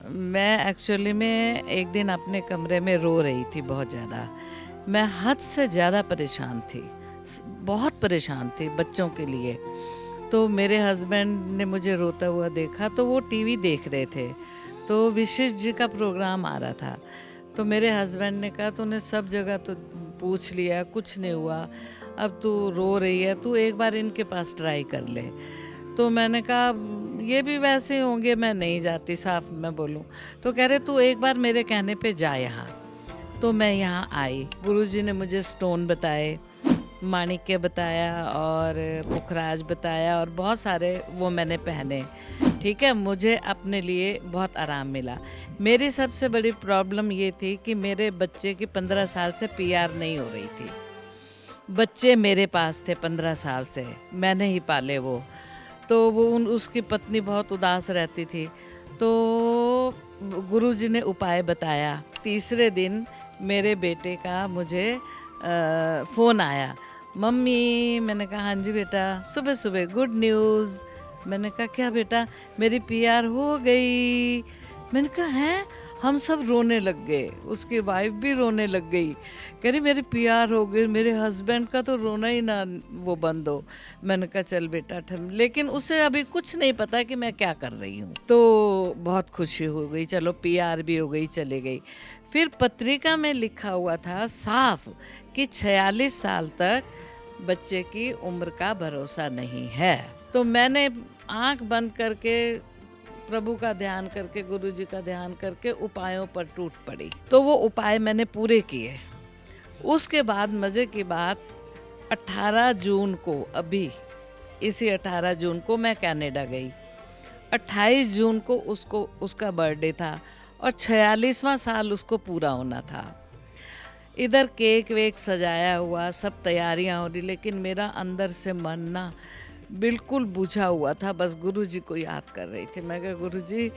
मैं एक्चुअली में एक दिन अपने कमरे में रो रही थी बहुत ज़्यादा। मैं हद से ज़्यादा परेशान थी, बहुत परेशान थी बच्चों के लिए। तो मेरे हस्बैंड ने मुझे रोता हुआ देखा, तो वो टीवी देख रहे थे, तो विशेष जी का प्रोग्राम आ रहा था। तो मेरे हस्बैंड ने कहा तूने सब जगह तो पूछ लिया, कुछ नहीं हुआ, अब तू रो रही है, तू एक बार इनके पास ट्राई कर ले। तो मैंने कहा ये भी वैसे ही होंगे, मैं नहीं जाती, साफ मैं बोलूं। तो कह रहे तू एक बार मेरे कहने पे जा यहाँ। तो मैं यहाँ आई, गुरुजी ने मुझे स्टोन बताए, माणिक्य बताया और पुखराज बताया और बहुत सारे वो मैंने पहने। ठीक है, मुझे अपने लिए बहुत आराम मिला। मेरी सबसे बड़ी प्रॉब्लम ये थी कि मेरे बच्चे की 15 साल से पीआर नहीं हो रही थी। बच्चे मेरे पास थे 15 साल से, मैंने ही पाले वो। तो वो उसकी पत्नी बहुत उदास रहती थी। तो गुरुजी ने उपाय बताया। तीसरे दिन मेरे बेटे का मुझे फ़ोन आया, मम्मी। मैंने कहा हाँ जी बेटा। सुबह सुबह गुड न्यूज़। मैंने कहा क्या बेटा? मेरी पीआर हो गई। मैंने कहा हैं? हम सब रोने लग गए, उसकी वाइफ भी रोने लग गई, कह रही मेरी पीआर हो गई। मेरे हस्बैंड का तो रोना ही ना वो बंद हो। मैंने कहा चल बेटा ठम, लेकिन उसे अभी कुछ नहीं पता कि मैं क्या कर रही हूँ। तो बहुत खुशी हो गई, चलो पीआर भी हो गई, चले गई। फिर पत्रिका में लिखा हुआ था साफ कि 46 साल तक बच्चे की उम्र का भरोसा नहीं है। तो मैंने आंख बंद करके प्रभु का ध्यान करके, गुरु जी का ध्यान करके उपायों पर टूट पड़ी। तो वो उपाय मैंने पूरे किए। उसके बाद मज़े की बात, 18 जून को, अभी इसी 18 जून को मैं कनाडा गई। 28 जून को उसका बर्थडे था और 46वां साल उसको पूरा होना था। इधर केक वेक सजाया हुआ, सब तैयारियां हो रही, लेकिन मेरा अंदर से मन ना बिल्कुल बुझा हुआ था। बस गुरुजी को याद कर रही थी। मैं कहा गुरुजी,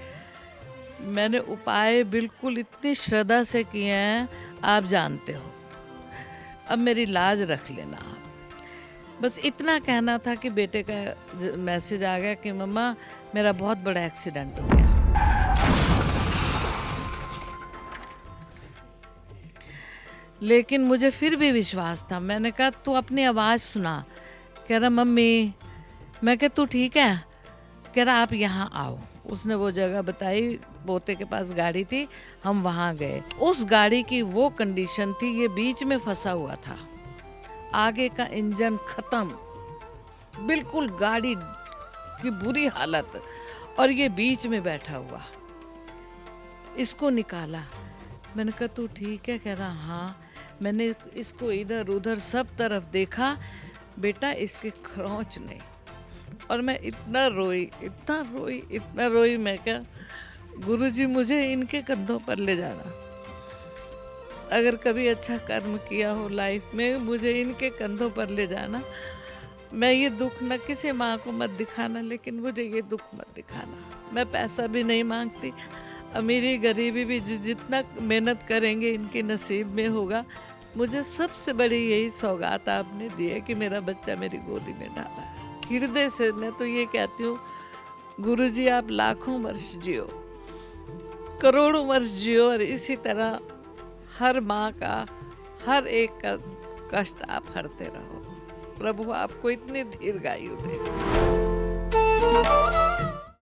मैंने उपाय बिल्कुल इतनी श्रद्धा से किए हैं, आप जानते हो, अब मेरी लाज रख लेना आप। बस इतना कहना था कि बेटे का मैसेज आ गया कि मम्मा मेरा बहुत बड़ा एक्सीडेंट हो गया। लेकिन मुझे फिर भी विश्वास था। मैंने कहा तू अपनी आवाज़ सुना। कह रहा मम्मी। मैं कहा तू ठीक है? कह रहा आप यहाँ आओ। उसने वो जगह बताई, पोते के पास गाड़ी थी, हम वहाँ गए। उस गाड़ी की वो कंडीशन थी, ये बीच में फंसा हुआ था, आगे का इंजन खत्म, बिल्कुल गाड़ी की बुरी हालत, और ये बीच में बैठा हुआ। इसको निकाला। मैंने कहा तू ठीक है? कह रहा हाँ। मैंने इसको इधर उधर सब तरफ देखा, बेटा इसके खरोंच नहीं। और मैं इतना रोई, इतना रोई, इतना रोई। मैं क्या, गुरुजी मुझे इनके कंधों पर ले जाना। अगर कभी अच्छा कर्म किया हो लाइफ में, मुझे इनके कंधों पर ले जाना। मैं ये दुख न किसी माँ को मत दिखाना, लेकिन मुझे ये दुख मत दिखाना। मैं पैसा भी नहीं मांगती, अमीरी गरीबी भी जितना मेहनत करेंगे इनके नसीब में होगा। मुझे सबसे बड़ी यही सौगात आपने दी है कि मेरा बच्चा मेरी गोदी में डाला है। हृदय से मैं तो ये कहती हूँ, गुरुजी आप लाखों वर्ष जियो, करोड़ों वर्ष जियो, और इसी तरह हर माँ का, हर एक का कष्ट आप हरते रहो। प्रभु आपको इतनी दीर्घायु दे।